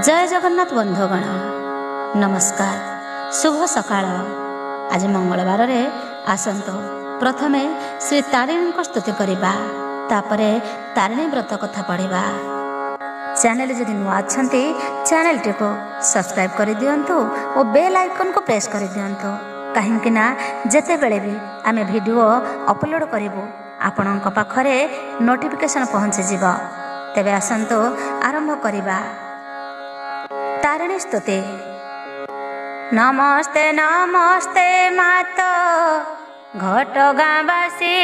जय जगन्नाथ बंधुगण नमस्कार शुभ सकाळ। आज मंगलवार रे आसंतो प्रथमे श्री तारिणी स्तुति करिबा, तापरे तारिणी व्रत कथा पढ़िबा। चैनल जदि नुआ अछंती चैनल टी को सब्सक्राइब कर दियंतु और बेल आइकन को प्रेस कर दियंतु, काहेकि ना जेते बेले भी आमे वीडियो अपलोड करिवु आपणक पाखरे नोटिफिकेशन पहुंची जिवो। तेबे आसंतो आरंभ करिबा। तारिणी स्तुति। नमस्ते नमस्ते माता घटगाँवासिनी,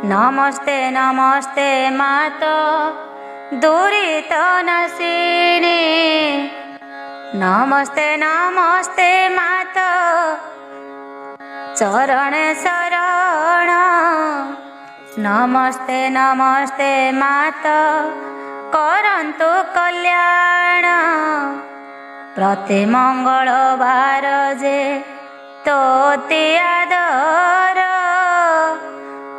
नमस्ते नमस्ते माता दुरित नाशिनी, नमस्ते नमस्ते माता चरण शरण, नमस्ते नमस्ते माता करंतु कल्याण। प्रति मंगलवार जे तोति आदर,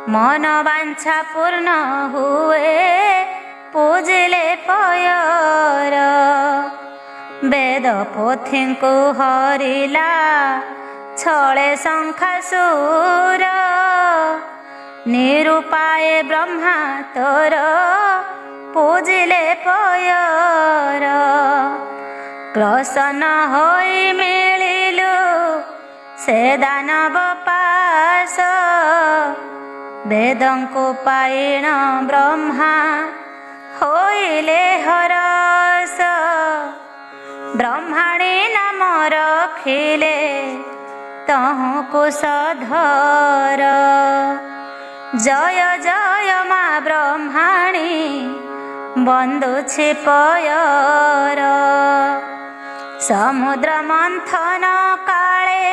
मन वांछा पूर्ण हुए पूजिले पयर। वेद पोथी को हरिला छले शंखासुर, निरूपाए ब्रह्मा तोर पूजिले पयर। प्रसन्न होई मिलिलु से दानव पास, वेदंको पाइण ब्रह्मा होइले हरस। ब्रह्माणी नाम रखिले तहु कुशधर, जय जय मा ब्रह्माणी बंदुछि पयर। समुद्र मंथन काले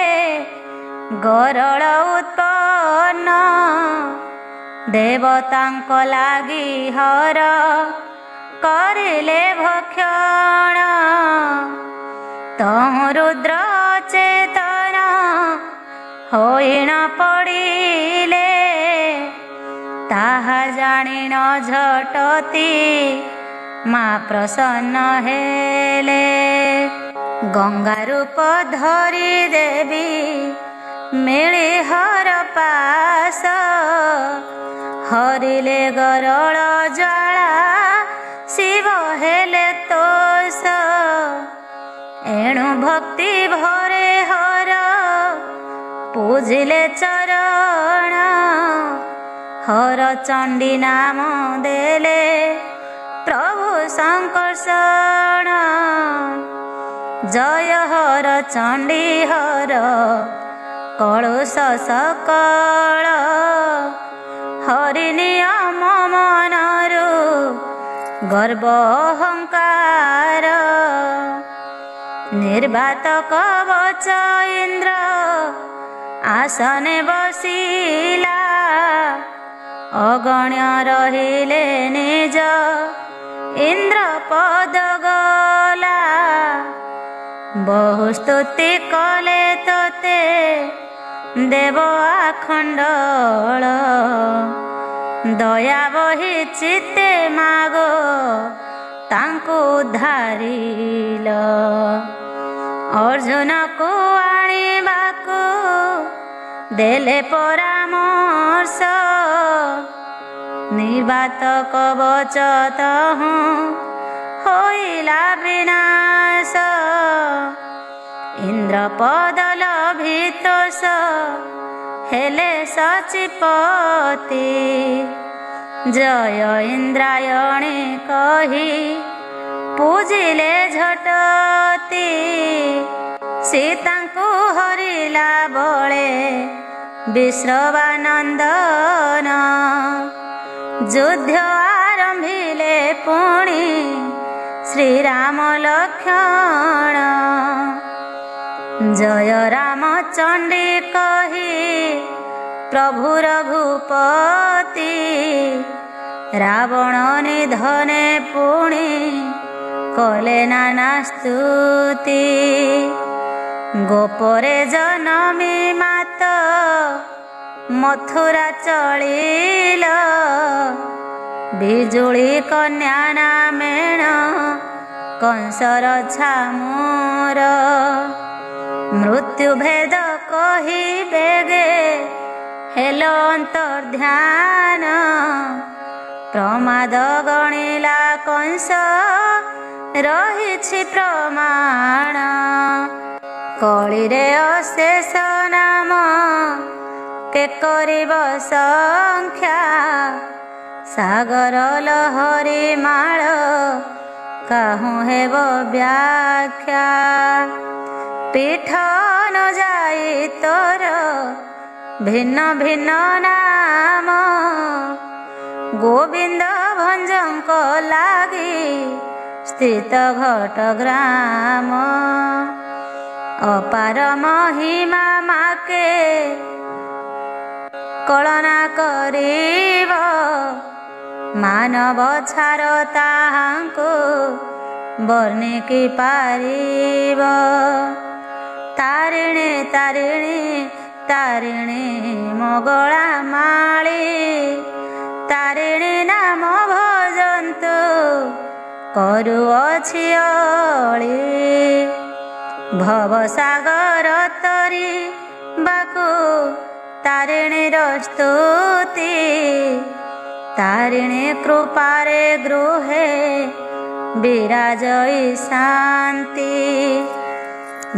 गरल उत्पन्न, देवतांक लागी हर करिले भक्षण। तहु रुद्र चेतन होइन पड़िले, ताहा जानी न झटती माँ प्रसन्न हेले। गंगा रूप धरी देवी मिली हर पास, हरिले गरल ज्वाला शिव हेले तोष। एणु भक्ति भरे हर पूजिले चरण, हर चंडी नाम देले प्रभु संकर्षण। जय हर चंडी हर कलुष सकल, हरि नियम मनरु गर्व अहंकार। निर्वात कवच इंद्र आसने बसिला, अगण्य रहिले निज इंद्र पद गला। बहु स्तुति कले तोते देव आखंडल, दया बही चित्ते मागो तांकु धारिल। अर्जुन को आनिबाकु देले परामर्श, निर्वात कवच तहु होइला विनाश। इंद्र पद लभितोष हेले सचिपति, जय इंद्रायणी कही पूजिले झटती। सीतांकु हरिला बळे विश्रवानंदन, युद्ध आरंभिले पुणी श्रीराम लक्ष्मण। जय राम चंडी कही प्रभु रघुपति, रावण निधने पुणी कले नाना स्तुति। गोपरे जनमी मात मथुरा चलिल, बिजुली कन्या नामेण कंसर छामोर मृत्यु भेद कही बेगे हेलो अंतर्ध्यान प्रमाद गणिला कंस रहिछि प्रमाण कलिरे अशेष नाम के करिब संख्या सागर लहरी माळ काहू हेब व्याख्या पीठ न जाई तोर भिन्न भिन्न नाम गोविंद भंजंक लागी स्थित घट ग्राम अपार महिमा माके कलना करिब मानव छार ताहांको वर्णिकी पारिब तारिणी तारिणी तारिणी मगला माळी तारिणी नाम भजन्तु करुअछि अळी भवसागर तरी बाकु तारिणीर स्तुति तारिणी कृपारे गृहे विराजई शांति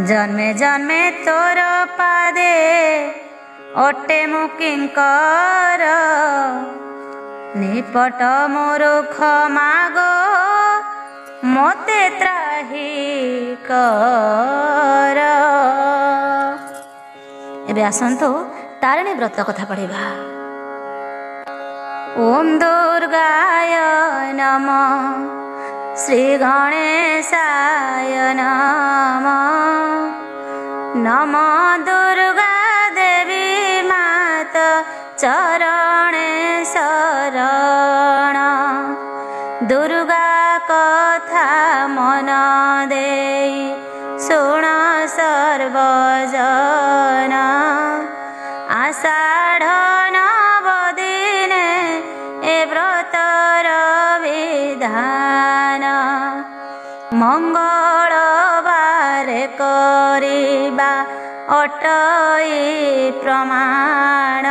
जन्मे जन्मे तोर पादे अटे मु किंकर निपट मोर क्षमागो मोते त्राही कर। एबे आसंतु तारिणी व्रत कथा पढ़िबा। ओम दुर्गाय नमः श्री गणेशाय नमः नमो दुर्गा देवी मात चरणे शरण दुर्गा कथा मन देई शुण सर्वजन आषाढ़ नवदिने ए व्रतर विधान मंगलबारे करिबा अटई प्रमाण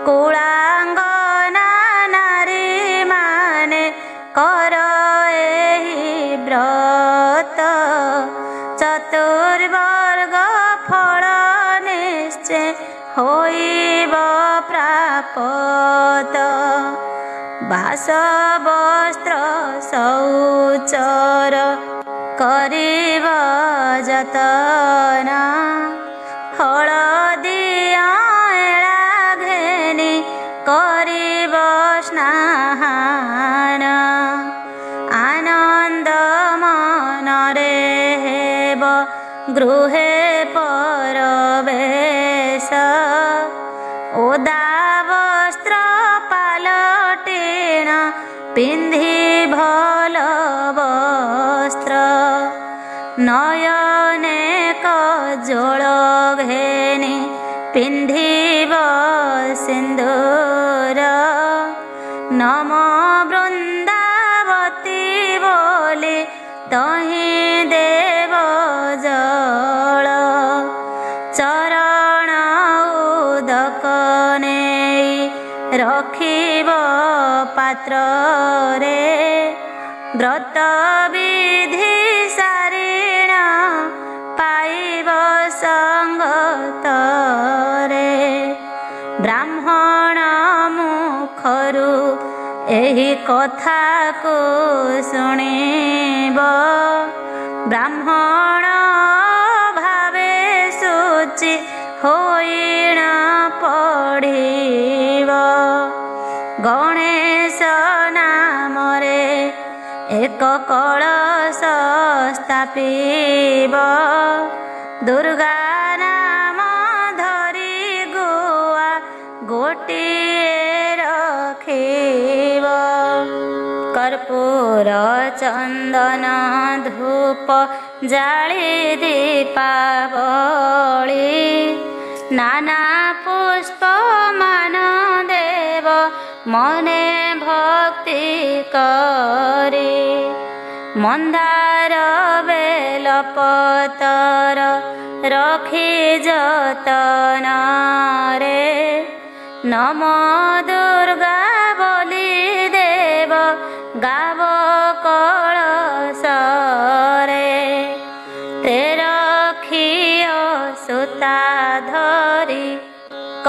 कुलांगना नारी माने कर एहि व्रत चतुर्वर्ग फल निश्चय होइब प्राप्त बास वस्त्र शौचर करिब जतन हलदी एळा घेनी करिब स्नान आनंद मनरे हेब गृहे परवेश ओदा वस्त्र पालटिण पिंधि भल वस्त्र नयने कजोल घेनी पिंधिब सिंदूर नम वृंदावती बोली तहि देव जल चरण उदक नेई रखिब पात्र रे व्रत विधि सारिण पाइब संगतरे ब्राह्मण मुखरु एहि कथा को शुणिब ब्राह्मण भावे शुचि होइण पढ़िब गणेश नामरे एक कलश स्थापिब दुर्गा नाम धरि गुआ गोटिए रखिब कर्पूर चंदन धूप जाली दीपावली नाना पुष्प मान देव मने भक्ति करे ମନ୍ଦାର ବେଲପତର ରଖି ଯତନରେ ନମ ଦୁର୍ଗା ବୋଲି ଦେବ ଗାବ କଳସରେ ତେର ଖିଅ ସୂତା ଧରି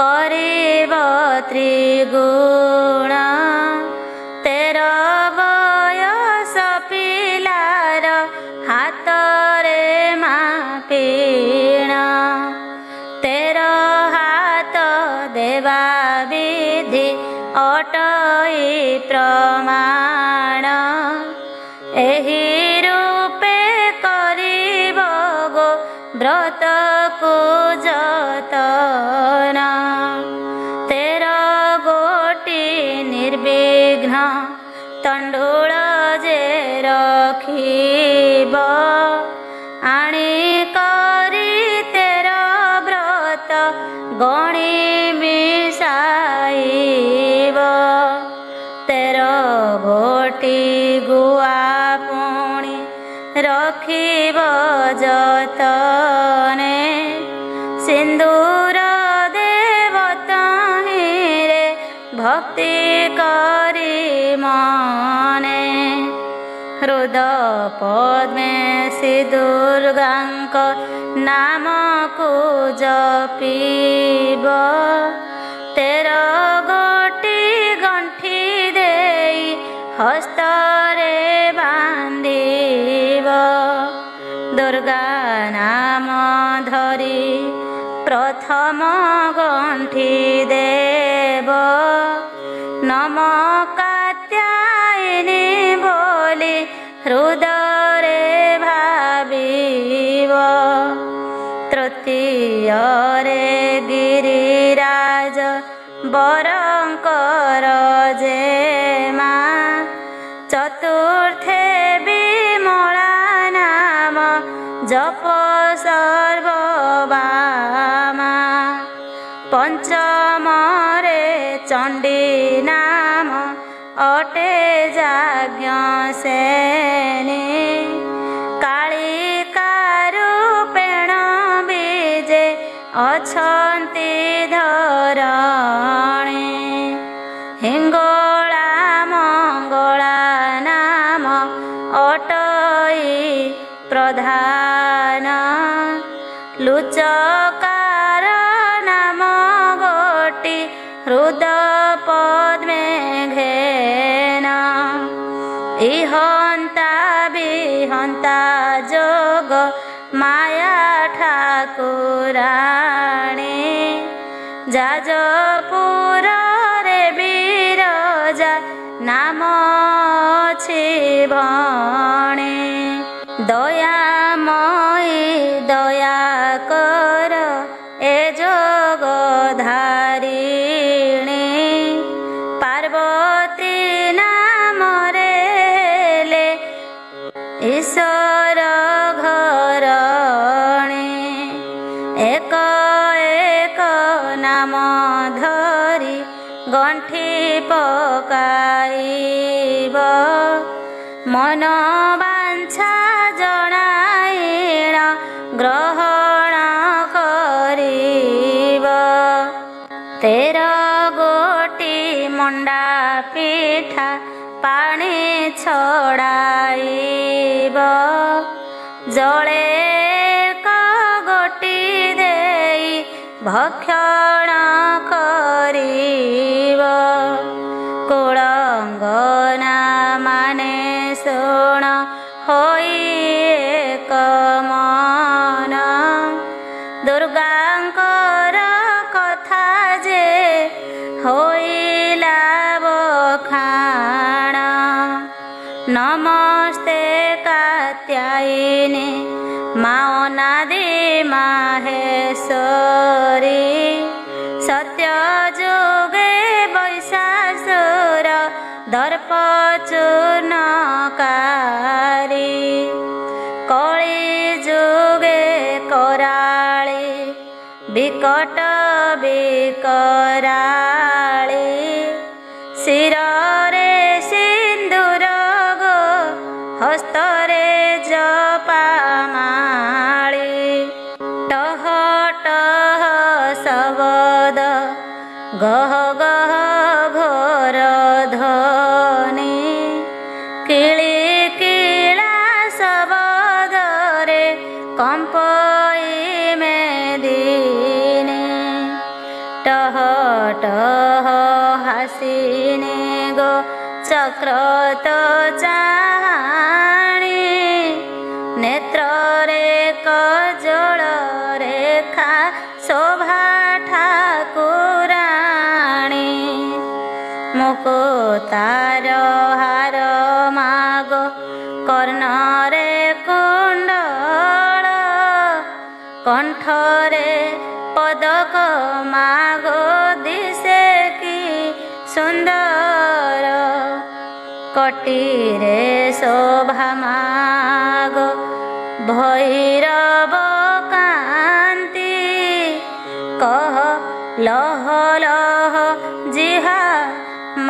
କରିବ ତ୍ରିଗୁଣ ତେର ବୟସ ପିଲାର ହାତରେ ମାପିଣ ତେର ହାତ ଦେବା ବିଧି ଅଟଇ ପ୍ରମାଣ ଏହି ରୂପେ କରିବ ଗୋ ବ୍ରତକୁ ଯତନ ତେର ଗୋଟି ନିର୍ବିଘ୍ନ ତଣ୍ଡୁଳ ଯେ ରଖିବ ଆଣି କରି ତେର ବ୍ରତ ଗଣି ମିଶାଇବ ତେର ଗୋଟି ଗୁଆ ପୁଣି ରଖିବ ଯତନେ ସିନ୍ଦୁର ଦେବ ତହିଁରେ ଭକ୍ତି କରି ମନେ ହୃଦ ପଦ୍ମେ ଶ୍ରୀ ଦୁର୍ଗାଙ୍କ ନାମକୁ ଜପିବ ତେର ଗୋଟି ଗଣ୍ଠି ଦେଇ ହସ୍ତରେ ବାନ୍ଧିବ ଦୁର୍ଗା ନାମ ଧରି ପ୍ରଥମ ଗଣ୍ଠି ଦେବ ନମ କାତ୍ୟାୟିନୀ ବୋଲି ହୃଦୟରେ ଭାବିବ ତୃତୀୟରେ ଗିରିରାଜ ବରଙ୍କର ଯେ ମା ଚତୁର୍ଥେ ବିମଳା ନାମ ଜପ ସର୍ବବାମା ପଞ୍ଚମରେ ଚଣ୍ଡୀ ନାମ ଅଟେ ଯାଜ୍ଞସେନୀ କାଳିକାରୁ ପେଣ ବିଜେ ଅଛନ୍ତି ଧରଣୀ ହିଙ୍ଗଳା ମଙ୍ଗଳା ନାମ ଅଟଇ ପ୍ରଧାନ ଲୁଚକାର ନାମ ଗୋଟି ହୃଦ ପଦ୍ମେ ଘେନ ଇହନ୍ତା ବିହନ୍ତା ଯୋଗ ମାୟା ଠାକୁରାଣୀ ଯାଜପୁରରେ ବିରଜା ନାମ ଅଛି ଭଣୀ ଦୟାମୟୀ ଦୟା କର ଏ ଯୋଗ ଧାରିଣୀ ପାର୍ବତୀ ନାମରେ ହେଲେ ଈଶ୍ୱର ଘରଣୀ ଏକ ଏକ ନାମ ଧରି ଗଣ୍ଠି ପକାଇବ ମନ ବାଞ୍ଛା ଜଣାଇଣ ଗ୍ରହଣ କରିବ ତେର ଗୋଟି ମଣ୍ଡା ପିଠା ପାଣି ଛଡ଼ାଇବ ଜଳେ ଗୋଟି ଦେଇ ଭକ୍ଷଣ କରିବ କୁଳଙ୍ଗନା ମାନେ ଶୁଣ ହୋଇ ଏକ ମନ ଦୁର୍ଗାଙ୍କର କଥା ଯେ ହୋଇଲା ବଖାଣ ନମସ୍ତେ କାତ୍ୟାୟିନୀ ମା ଅନାଦି ମାହେଶ୍ୱରୀ ସତ୍ୟ ଯୁଗେ ବୈଶାସୁର ଦର୍ପ ଚୂର୍ଣ୍ଣକାରୀ କଳି ଯୁଗେ କରାଳି ବିକଟ ବିକରାଳି ଶିରରେ ସିନ୍ଦୁର ଗୋ ହସ୍ତରେ ଗହ ଗହ ଘୋର ଧ୍ୱନି କିଳି କିଳା ଶବଦରେ କମ୍ପଇ ମେଦିନେ ଟହ ଟହ ହାସିନେ ଗୋ ଚକ୍ରତ ଚାହାଣି ନେତ୍ରରେ କଜଳ ରେଖା ଶୋଭା ଠାକୁରାଣୀ ମୁକୁତାର ହାର ମାଗ କର୍ଣ୍ଣରେ କୁଣ୍ଡଳ କଣ୍ଠରେ ପଦକ ମାଗ ଦିଶେ କି ସୁନ୍ଦର କଟିରେ ଶୋଭା ମାଗ ଭୈରବ କାନ୍ତି କହ ଲହ ଲହ ଜିହା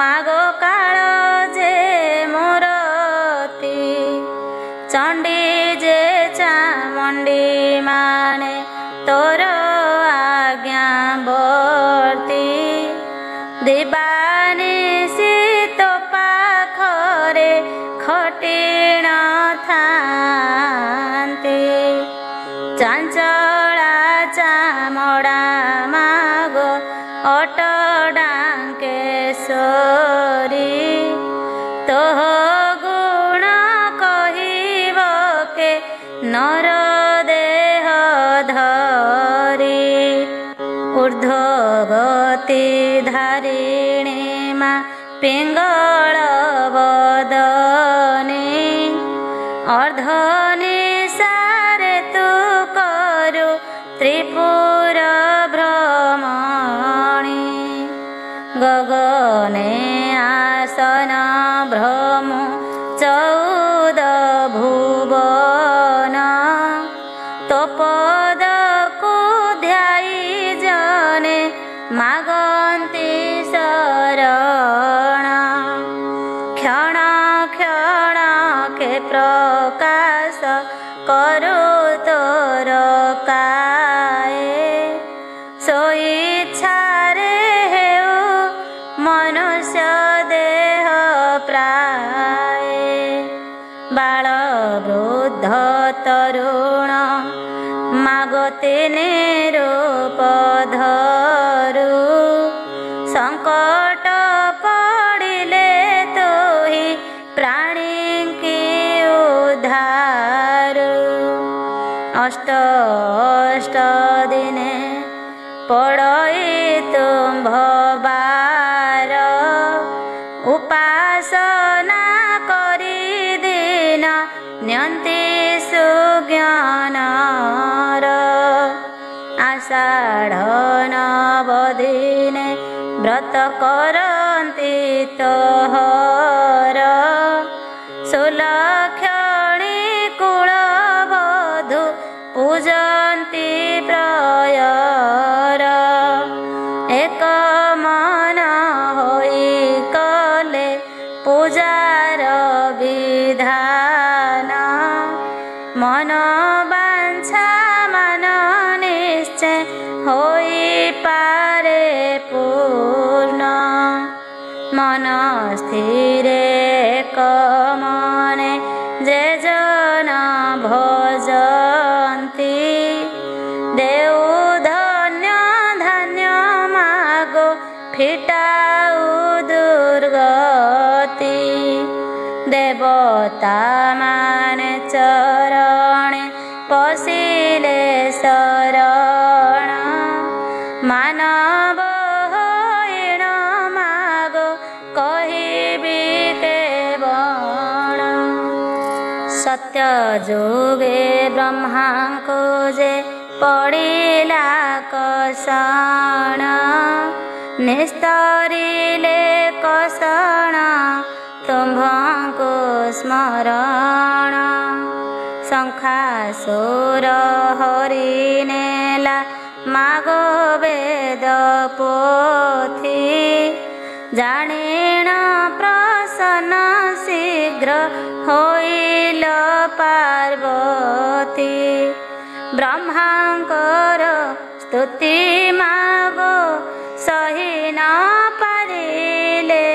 ମାଗ କାଳ ଯେ ମୂରତି ଚଣ୍ଡୀ ଯେ ଚାମଣ୍ଡୀ ମାନେ ତୋର ଆଜ୍ଞା ବର୍ତ୍ତି ଦିବାନିଶି ତୋ ପାଖରେ ଖଟିଣ ଥାନ୍ତି ଚାଞ୍ଚଳା ଚାମଡ଼ା ମାଗ ଅଟ ଡାଙ୍କେଶ୍ୱରୀ ତୋହ ଗୁଣ କହିବ କେ ନର ଦେହ ଧରି ଊର୍ଦ୍ଧ୍ୱଗତି ଧାରିଣୀ ମା ପିଙ୍ଗଳ ବଦନେ ଅର୍ଦ୍ଧନିଶାରେ ତୁ କରୁ ତ୍ରିପୁର ଭ୍ରମଣୀ ଗଗନେ ଆସନ ଭ୍ରମୁ 14 ଭୁବନ ତୋ ପଦକୁ ଧ୍ୟାଇ ଜନେ ମାଗନ୍ତି ଶରଣ କ୍ଷଣ କ୍ଷଣ କେ ପ୍ରକାଶ କରୁ ତୋର କାଏ ସ୍ୱଇଚ୍ଛାରେ ହେଉ ମନୁଷ୍ୟ ଦେହ ପ୍ରାୟ ବାଳ ବୃଦ୍ଧ ତରୁଣ ମାଗତେ ନିରୂପ ଧରୁ ସଂକଟ ପଡ଼ିଲେ ତୁହି ପ୍ରାଣୀ କି ଉଦ୍ଧାରୁ ଅଷ୍ଟ ଅଷ୍ଟ ଦିନେ ପଡ଼ଇ ତୁମ୍ଭ ବାର ଉପାସନା କରି ଦିନ ନିୟନ୍ତି ସୁଜ୍ଞାନର ଆଷାଢ଼ ନବଦିନେ ବ୍ରତ କରନ୍ତି ତୋହର ସୁଲକ୍ଷଣୀ କୁଳବଧୂ ପୂଜନ୍ତି ପ୍ରୟର ଏକ ମନ ହୋଇ କଲେ ପୂଜାର ବିଧାନ ମନ ବାଞ୍ଛା ମାନ ନିଶ୍ଚୟ ହୋଇପାରେ ପୂର୍ଣ୍ଣ ମନ ସ୍ଥିରେ ଏକ ମନେ ଯେ ଜନ ଭଜନ୍ତି ଦେଉ ଧନ୍ୟ ଧାନ୍ୟ ମାଗୋ ଫିଟାଉ ଦୁର୍ଗତି ଦେବତା ମାନେ ଚରଣେ ପଶିଲେ ଶରଣ ମାନବ ହଇଣ ମାଗୋ କହିବି କେବଳ ସତ୍ୟ ଯୁଗେ ବ୍ରହ୍ମାଙ୍କୁ ଯେ ପଡ଼ିଲା କଷଣ ନିସ୍ତରିଲେ କଷଣ ତୁମ୍ଭଙ୍କୁ ସ୍ମରଣ ଶଙ୍ଖାସୁର ହରି ନେଲା ମାଗୋ ବେଦ ପୋଥି ଜାଣିଣ ପ୍ରସନ୍ନ ଶୀଘ୍ର ହୋଇଲ ପାର୍ବତୀ ବ୍ରହ୍ମାଙ୍କର ସ୍ତୁତି ମାଗୋ ସହି न पारिले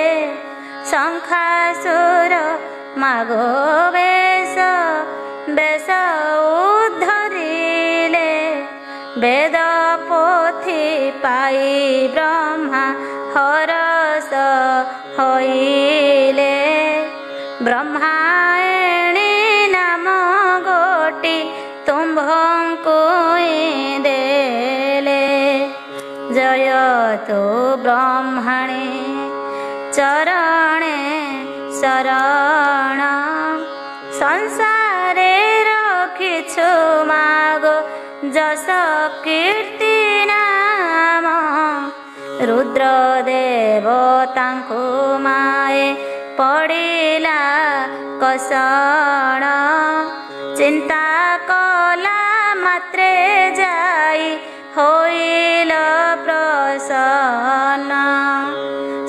शंखासुर मागो बेश बेश उद्धरिले वेद पोथी पाई ब्रह्मा हरस होइले ब्रह्मायणी नाम गोटी तुम्भଙ୍କୁ देले जय तो ब्रह्मणे चरणे शरण संसारे रखिछु मागो जस कीर्ति नाम रुद्रदेव तांको माए पड़िला कषण चिंता कला मात्रे जाई होइल प्रसन्न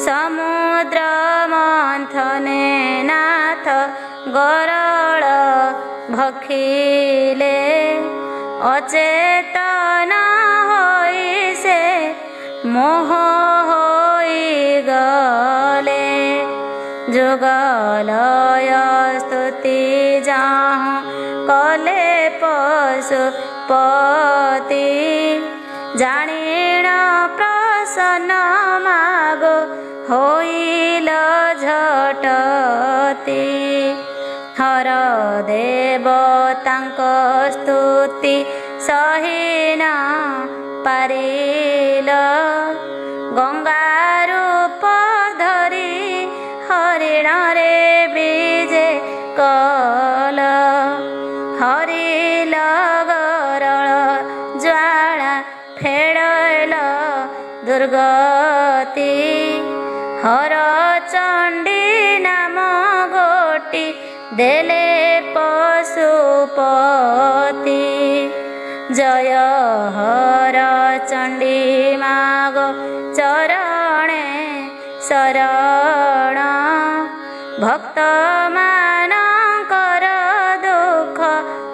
समुद्र मंथने नाथ गरल भखिले अचेतन होई से मोह होई गले जुगलय स्तुति जाहु कले पशुपति जानिण प्रसन्न मागो होइल झटति हर देवतांक स्तुति सहीन पारिल गंगा रूप धरी हरिण रे बीजे कल हरिल गरल ज्वाला फेड़ल दुर्गति हर चंडी नाम गोटी देले पशुपति जय हर चंडी मागो चरणे शरण भक्त मानकर दुख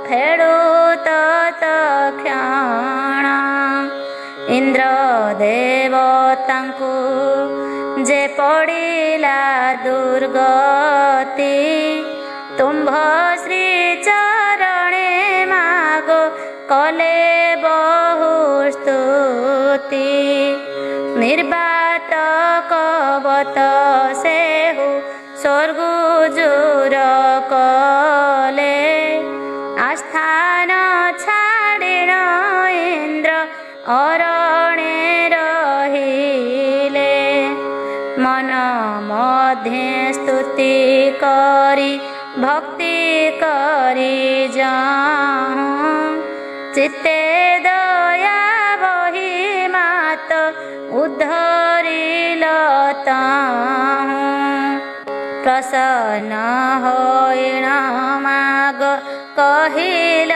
फेडु तत्क्षण इंद्र देवतांकु जे पड़िला दुर्गति तुम्भ श्री चरणे मागो कले बहु स्तुति निर्बात कवत सेहु स्वर्गुजुर कले आस्थान छाड़िण इंद्र अरणे रहिले मन मध्ये स्तुति करी भक्ति करी जाहु चित्ते दया बही मात उद्धरिल ताहु प्रसन्न होइण माग कहिल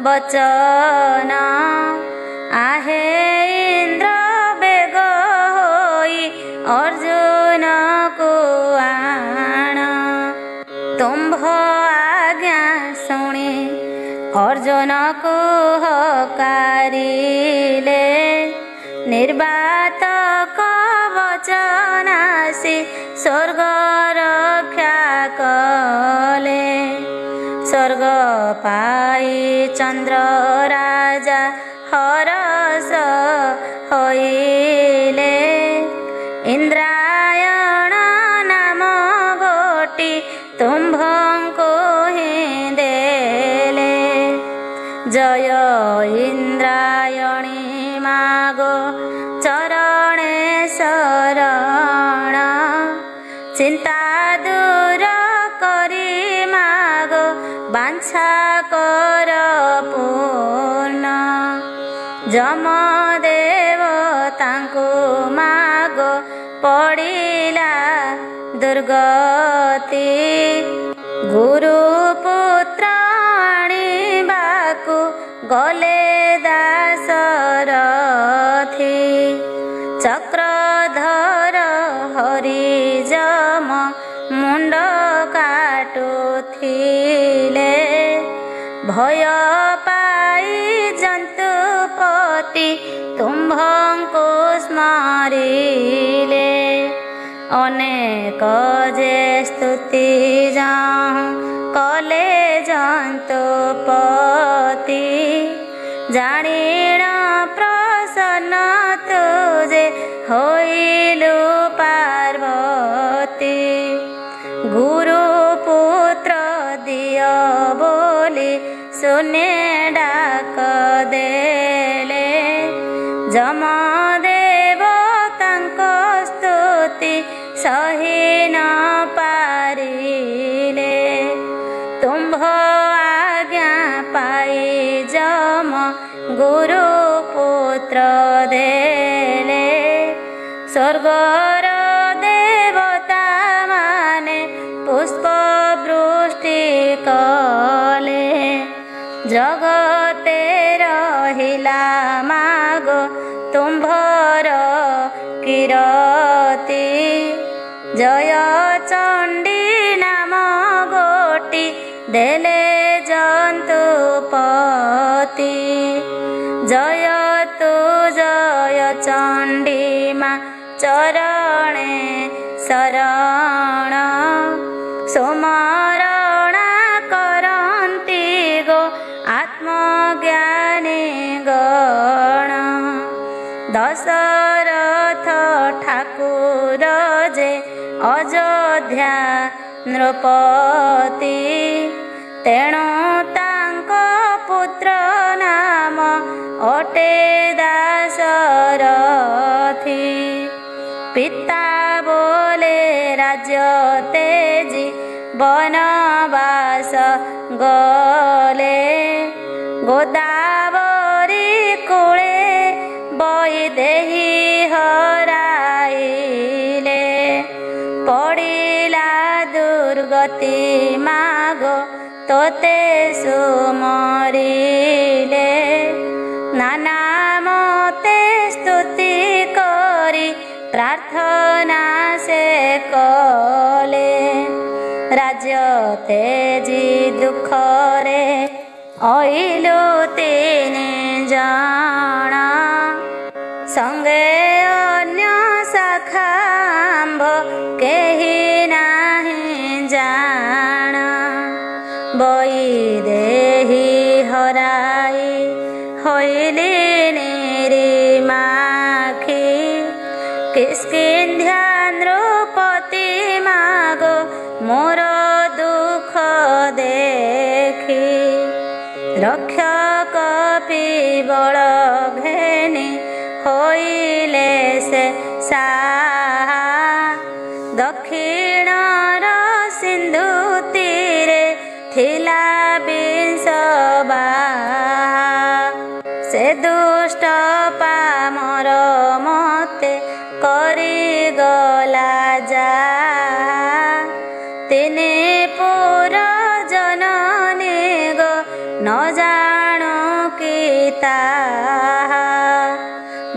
वचन आहे इंद्र बेग होई अर्जुन को आण तुम्भ आज्ञा शुणी अर्जुन को हकारिले निर्बात कवचनासी स्वर्ग रक्षा कले स्वर्ग पाई चंद्र राजा हरस होइले इंद्रायण नाम गोटी तुम्भଙ୍କୁ हि देले जय इंद्रायणी मागो चरणे शरण चिंता दूर करी मागो बांछा कर पूर्ण जमदेव तांको मागो पड़िला दुर्गति गुरुपुत्र आनिबाकु गले दासरथी चक्रधर हरिजम मुंड काटुथिले भय पाई जंतुपति तुम्भଙ୍କୁ स्मरी କହିଲେ ଅନେକ ଯେ ସ୍ତୁତି ଯାହୁଁ କଲେ ଯନ୍ତୁପତି ଜାଣିଣ ପ୍ରସନ୍ନ ତୁଜେ ହୋଇଲୁ ପାର୍ବତୀ ଗୁରୁ ପୁତ୍ର ଦିଅ ବୋଲି ଶୁନେ ଡାକ ଦେଲେ ଯମଦେବ ତାଙ୍କ ସ୍ତୁତି ସହି ନ ପାରିଲେ ତୁମ୍ଭ ଆଜ୍ଞା ପାଇ ଯମ ଗୁରୁ ପୁତ୍ର ଦେଲେ ସ୍ୱର୍ଗର ଦେବତା ମାନେ ପୁଷ୍ପ ବୃଷ୍ଟି କଲେ ଜଗତେ ରହିଲା ମାଗ ତୁମ୍ଭର କିରତି ଜୟ ଚଣ୍ଡୀ ନାମ ଗୋଟି ଦେଲେ ଯନ୍ତୁପତି ଜୟ ତୁ ଜୟ ଚଣ୍ଡୀ ମା ଚରଣେ ଶରଣ ସୁମରଣା କରନ୍ତି ଗୋ ଆତ୍ମଜ୍ଞାନୀ ଗଣ ଦଶରଥ ଠାକୁର ଯେ ଅଯୋଧ୍ୟା ନୃପତି ତେଣୁ ତାଙ୍କ ପୁତ୍ର ନାମ ଅଟେ ଦାଶରଥି ପିତା ବୋଲେ ରାଜ୍ୟ ତେଜି ବନବାସ ଗଲେ ଗୋଦାବରୀ କୂଳେ ବୈଦେହୀ ହରାଇଲେ ପଡ଼ିଲା ଦୁର୍ଗତି ମାଗ ତୋତେ ସୁମରିଲେ ନାନା ମତେ ସ୍ତୁତି କରି ପ୍ରାର୍ଥନା ସେ କଲେ ରାଜ୍ୟ ତେଜି ଦୁଃଖରେ ଅଇଲୁ ତିନି ଜଣ ସଙ୍ଗେ ଅନ୍ୟ ଶାଖା ଆମ୍ଭ କେହି ନାହିଁ ଜାଣ ବୈଦେହୀ ହରାଇ ହୋଇଲି ନିରିମାଖି କିଷ୍କିନ୍ଧ୍ୟା ନୃପତି ମାଗ ମୋର ଦୁଃଖ ଦେଖି ରକ୍ଷକ ପିବଳ ଘେନି ହୋଇଲେ ସେ ସାହା ଦକ୍ଷିଣର ସିନ୍ଧୁ ତୀରେ ଥିଲା ବିଂଶ ବାହା ସେ ଦୁଷ୍ଟ ପାମର ମତେ କରିଗଲା ଯା ତିନି ପୁର ଜନନୀ ଗୋ ନ ଜାଣୁ କି ତାହା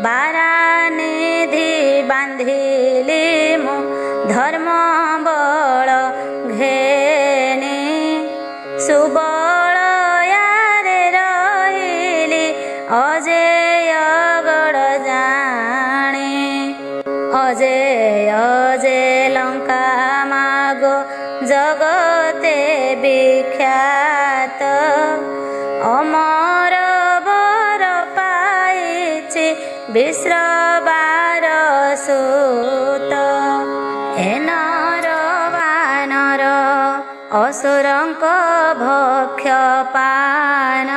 ବାରାନିଧି ବାନ୍ଧିଲି ମୁଁ ଧର୍ମ ବଳ ଘେନି ସୁବଳୟାରେ ରହିଲି ଅଜେୟ ଗଡ଼ ଜାଣି ଅଜେୟ ଯେ ଲଙ୍କା ମାଗୋ ଜଗତେ ବିଖ୍ୟାତ ଅମର ବର ପାଇଛି ବିଶ୍ରବାର ସୁତ ଏ ନର ବାନର ଅସୁରଙ୍କ ଭକ୍ଷ ପାନ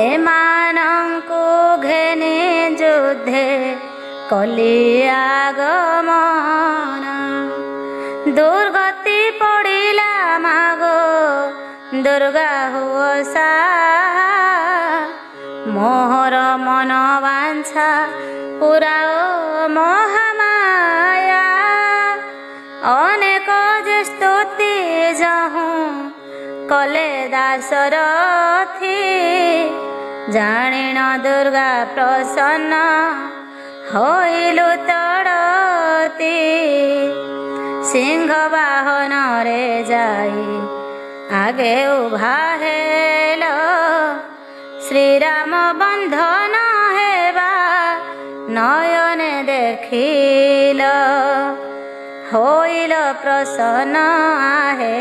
ଏମାନଙ୍କୁ ଘେନି ଯୁଦ୍ଧେ କଲି ଆଗମନ ଦୁର୍ଗତି ପଡ଼ିଲା ମାଗୋ ଦୁର୍ଗା ହୁଅ ସାହା ମୋହର ମନ ବାଞ୍ଛା ପୁରାଓ ମହାମାୟା ଅନେକ ଯେ ସ୍ତୁତି ଯହୁଁ କଲେ ଦାଶରଥି ଜାଣିଣ ଦୁର୍ଗା ପ୍ରସନ୍ନ ହୋଇଲୁ ତଡ଼ତି ସିଂହ ବାହନରେ ଯାଇ ଆଗେ ଉଭା ହେଲ ଶ୍ରୀରାମ ବନ୍ଧନ ହେବା ନୟନେ ଦେଖ ଦେଖିଲ ହୋଇଲ ପ୍ରସନ୍ନ आहे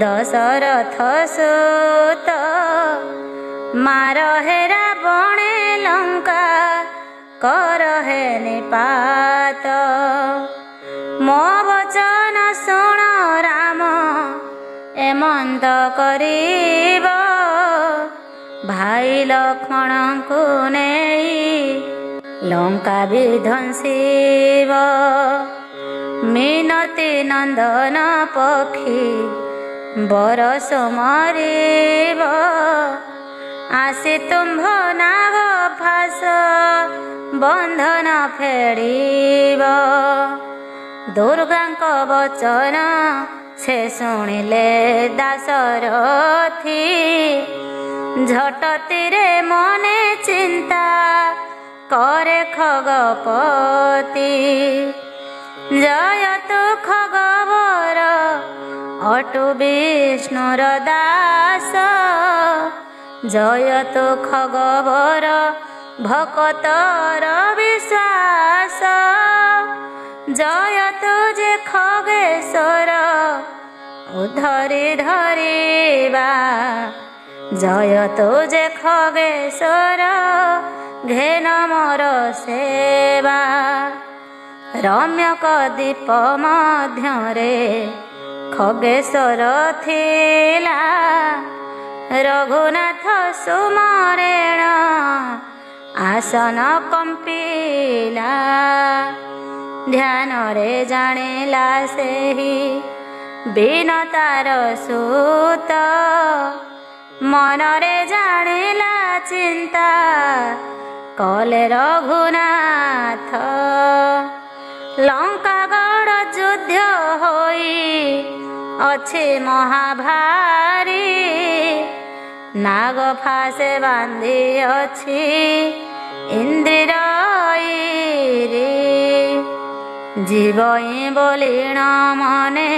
ଦଶରଥ ସୁତ ମାର ହେରା ବଣେ ଲଙ୍କା କର ହେ ନିପାତ ମୋ ବଚନ ଶୁଣ ରାମ ଏମନ୍ତ କରିବ ଭାଇ ଲକ୍ଷ୍ମଣଙ୍କୁ ନେଇ ଲଙ୍କା ବିଧ୍ୱଂସିବ ମିନତି ନନ୍ଦନ ପକ୍ଷୀ ବରଷ ମରିବ ଆସି ତୁମ୍ଭ ନାଗ ଫାସ ବନ୍ଧନ ଫେଡ଼ିବ ଦୁର୍ଗାଙ୍କ ବଚନ ସେ ଶୁଣିଲେ ଦାଶରଥୀ ଝଟତିରେ ମନେ ଚିନ୍ତା करे खगपति जयतु खगवर अटु विष्णुर दास जयतु खगवर भकतर विश्वास जयतु जे खगेश्वर उधरी धरिबा जयतु जे खगेश्वर घेन मोर सेवा रम्यक दीप मध्यरे खगेश्वर थिला रघुनाथ सुमरेण आसन कंपिला ध्यान रे जानिला सेहि बिनतार सूत मनरे जानिला चिंता कले रघुनाथ लंकागढ़ युद्ध होई अच्छे महाभारी नाग फासे बांधी अच्छी इंद्र जीवई बोलिण मने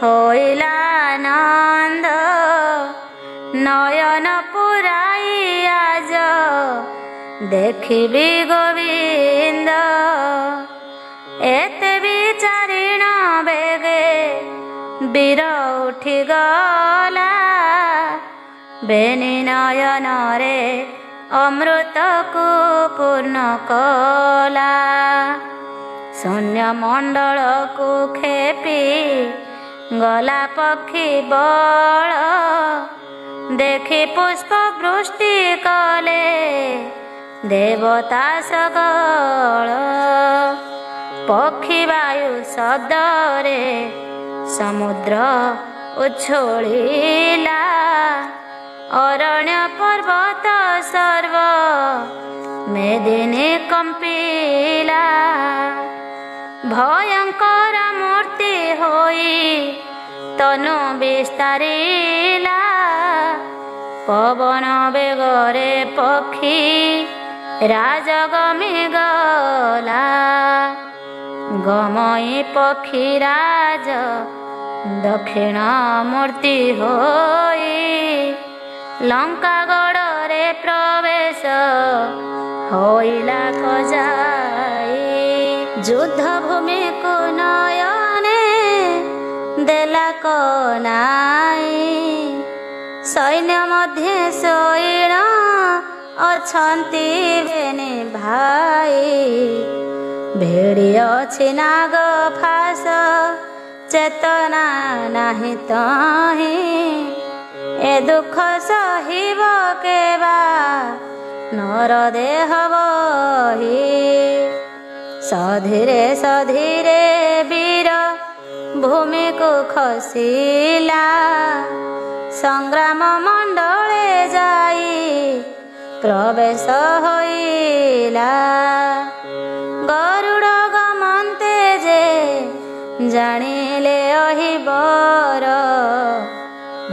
होइला नंद नयन पुराई आज देखिबी गोविंद एते विचारिण बेगे वीर उठी गला बेनी नयन रे अमृत को पूर्ण कला शून्य मंडल को खेपी गला पक्षी बल देखि पुष्प वृष्टि कले देवता सकल पक्षी वायु शब्द रे समुद्र उछोलिला अरण्य पर्वत सर्व मेदिनी कंपिला भयंकर मूर्ति होई तनु विस्तारिला पवन बेगरे पक्षी राजगमी गला गमई पक्षी राज दक्षिण मूर्ति होई लंकागढ़ रे प्रवेश होइला खजाई युद्ध भूमि को नयने देला को नाई सैन्य मध्य शोइण अछंती बेनी भाई भेड़ी अछि नाग फास चेतना नाही तही ए दुख सहिब केबा नर देह बही सधीरे सधीरे वीर भूमि को खसिला संग्राम मंडले जाई प्रवेश होइला गरुड़ गमन्ते जे जानिले अहिबर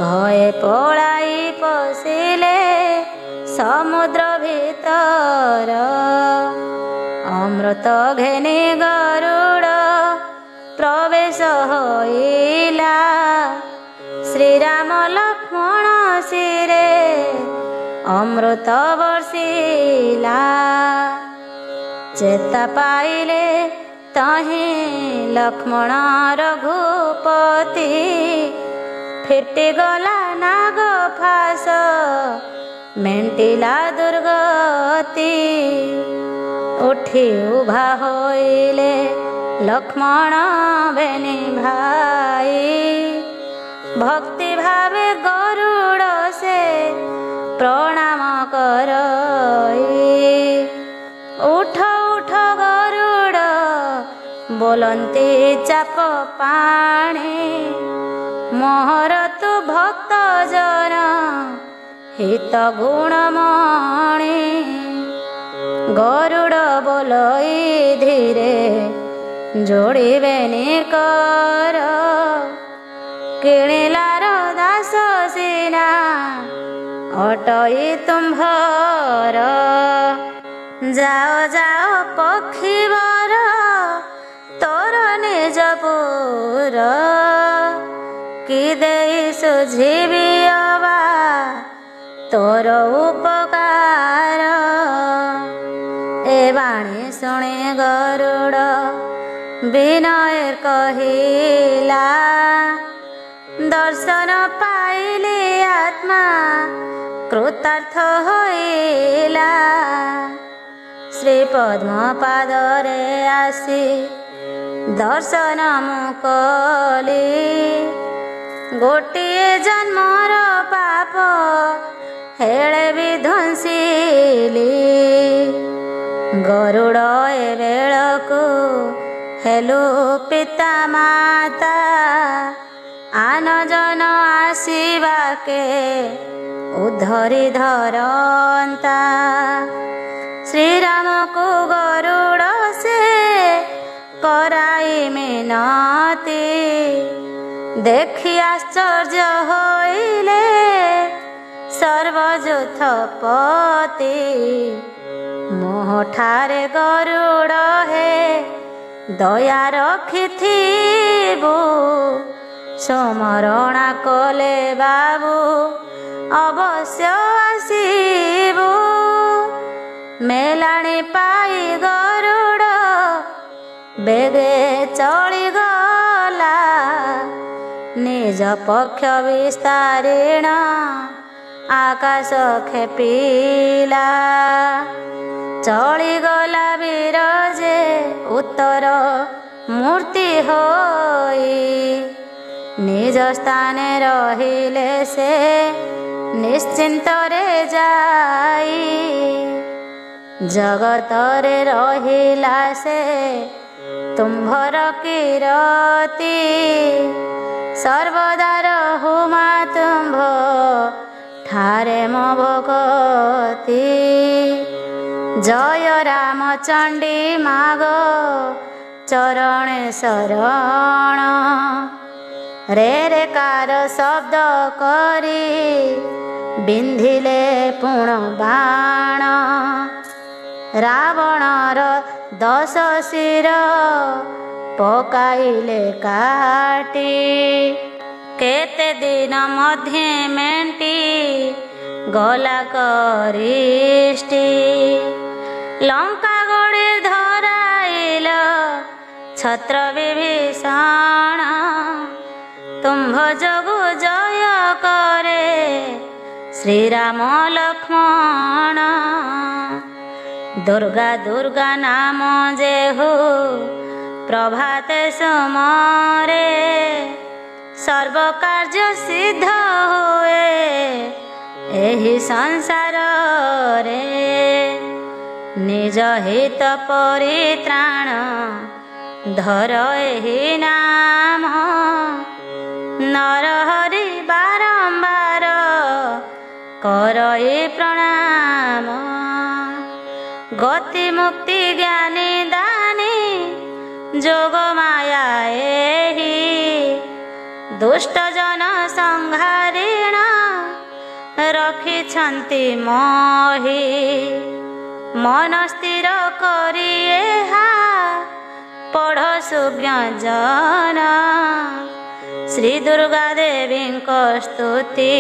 भय पलाई पशिले समुद्र भीतर अमृत घेनी गरुड़ प्रवेश होइला श्रीराम लक्ष्मण शिरे अमृत वर्षिला ଚେତା ପାଇଲେ ତହିଁ ଲକ୍ଷ୍ମଣ ରଘୁପତି ଫିଟିଗଲା ନାଗ ଫାସ ମେଣ୍ଟିଲା ଦୁର୍ଗତି। ଉଠି ଉଭା ହୋଇଲେ ଲକ୍ଷ୍ମଣ ବେନି ଭାଇ ଭକ୍ତି ଭାବେ ଗରୁଡ଼ ସେ ପ୍ରଣାମ କରଇ। ଉଠ ଉଠ ଗରୁଡ଼ ବୋଲନ୍ତି ଚାପ ପାଣି ମୋହର ତୁ ଭକ୍ତ ଜନ ହିତ ଗୁଣମଣି। ଗରୁଡ଼ ବୋଲଇ ଧୀରେ ଯୋଡ଼ିବେନି କର କିଣିଲାର ଦାସ ସିନା ଅଟଇ ତୁମ୍ଭର। ଯାଅ ଯାଅ ପକ୍ଷୀବର ତୋର ନିଜ ପୁର କି ଦେଇ ସୁଝିବି ଅବା ତୋର ଉପକାର। ଏ ବାଣୀ ଶୁଣି ଗରୁଡ଼ ବିନୟ କହିଲା ଦର୍ଶନ ପାଇଲି ଆତ୍ମା କୃତାର୍ଥ ହୋଇଲା। ଶ୍ରୀ ପଦ୍ମ ପାଦରେ ଆସି ଦର୍ଶନ ମୁଁ କଲି ଗୋଟିଏ ଜନ୍ମର ପାପ ହେଳେ ବିଧ୍ୱଂସିଲି। ଗରୁଡ଼ ଏ ବେଳକୁ ହେଲୁ ପିତା ମାତା ଆନ ଜନ ଆସିବାକେ ଉଦ୍ଧରି ଧରନ୍ତା। ଶ୍ରୀରାମକୁ ଗରୁଡ଼ ସେ କରାଇ ମିନତି ଦେଖି ଆଶ୍ଚର୍ଯ୍ୟ ହୋଇଲେ ସର୍ବଯୂଥପତି। ମୋହଠାରେ ଗରୁଡ଼ ହେ ଦୟା ରଖିଥିବୁ ସମରଣା କଲେ ବାବୁ ଅବଶ୍ୟ ଆସିବୁ। ମେଲାଣି ପାଇ ଗରୁଡ଼ ବେଗେ ଚଳିଗଲା ନିଜ ପକ୍ଷ ବିସ୍ତାରିଣ ଆକାଶ ଖେପିଲା। ଚଳିଗଲା ବିରଜେ ଉତ୍ତର ମୂର୍ତ୍ତି ହୋଇ ନିଜ ସ୍ଥାନେ ରହିଲେ ସେ ନିଶ୍ଚିନ୍ତରେ ଯାଇ। ଜଗତରେ ରହିଲା ସେ ତୁମ୍ଭର କିରତି ସର୍ବଦା ରହୁମା ତୁମ୍ଭ ଠାରେ ମୋ ଭଗତି। ଜୟ ରାମଚଣ୍ଡୀ ମାଗ ଚରଣେ ଶରଣ ରେ ରେ କାର ଶବ୍ଦ କରି ବିନ୍ଧିଲେ ପୁଣ ବାଣ। ରାବଣର 10 ଶିର ପକାଇଲେ କାଟି କେତେ ଦିନ ମଧ୍ୟେ ମେଣ୍ଟି ଗଲା କରିଷ୍ଟି। ଲଙ୍କା ଗୋଡ଼ି ଧରାଇଲ ଛତ୍ର ବିଭୀଷଣ ତୁମ୍ଭ ଯୋଗୁ ଜୟ କରେ ଶ୍ରୀରାମ ଲକ୍ଷ୍ମଣ। ଦୁର୍ଗା ଦୁର୍ଗା ନାମ ଯେହୁ ପ୍ରଭାତେ ସମରେ ସର୍ବ କାର୍ଯ୍ୟ ସିଦ୍ଧ ହୁଏ ଏହି ସଂସାରରେ। ନିଜ ହିତ ପରିତ୍ରାଣ ଧର ଏହି ନାମ ନରହରି ବାରମ୍ବାର କରଇ ପ୍ରଣାମ। ଗତି ମୁକ୍ତି ଜ୍ଞାନୀ ଦାନୀ ଯୋଗ ମାୟା ଏହି ଦୁଷ୍ଟ ଜନ ସଂହାରିଣ ରଖିଛନ୍ତି ମୋହି। ମନ ସ୍ଥିର କରି ଏହା ପଢ଼ ସୁଜ୍ଞଜନ ଶ୍ରୀ ଦୁର୍ଗା ଦେବୀଙ୍କ ସ୍ତୁତି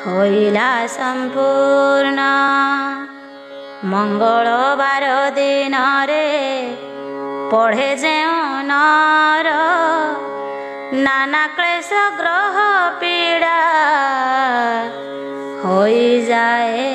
ହୋଇଲା ସମ୍ପୂର୍ଣ୍ଣ। ମଙ୍ଗଳବାର ଦିନରେ ପଢ଼େ ଯେଉଁ ନର ନାନା କ୍ଲେଶ ଗ୍ରହ ପୀଡ଼ା ହୋଇଯାଏ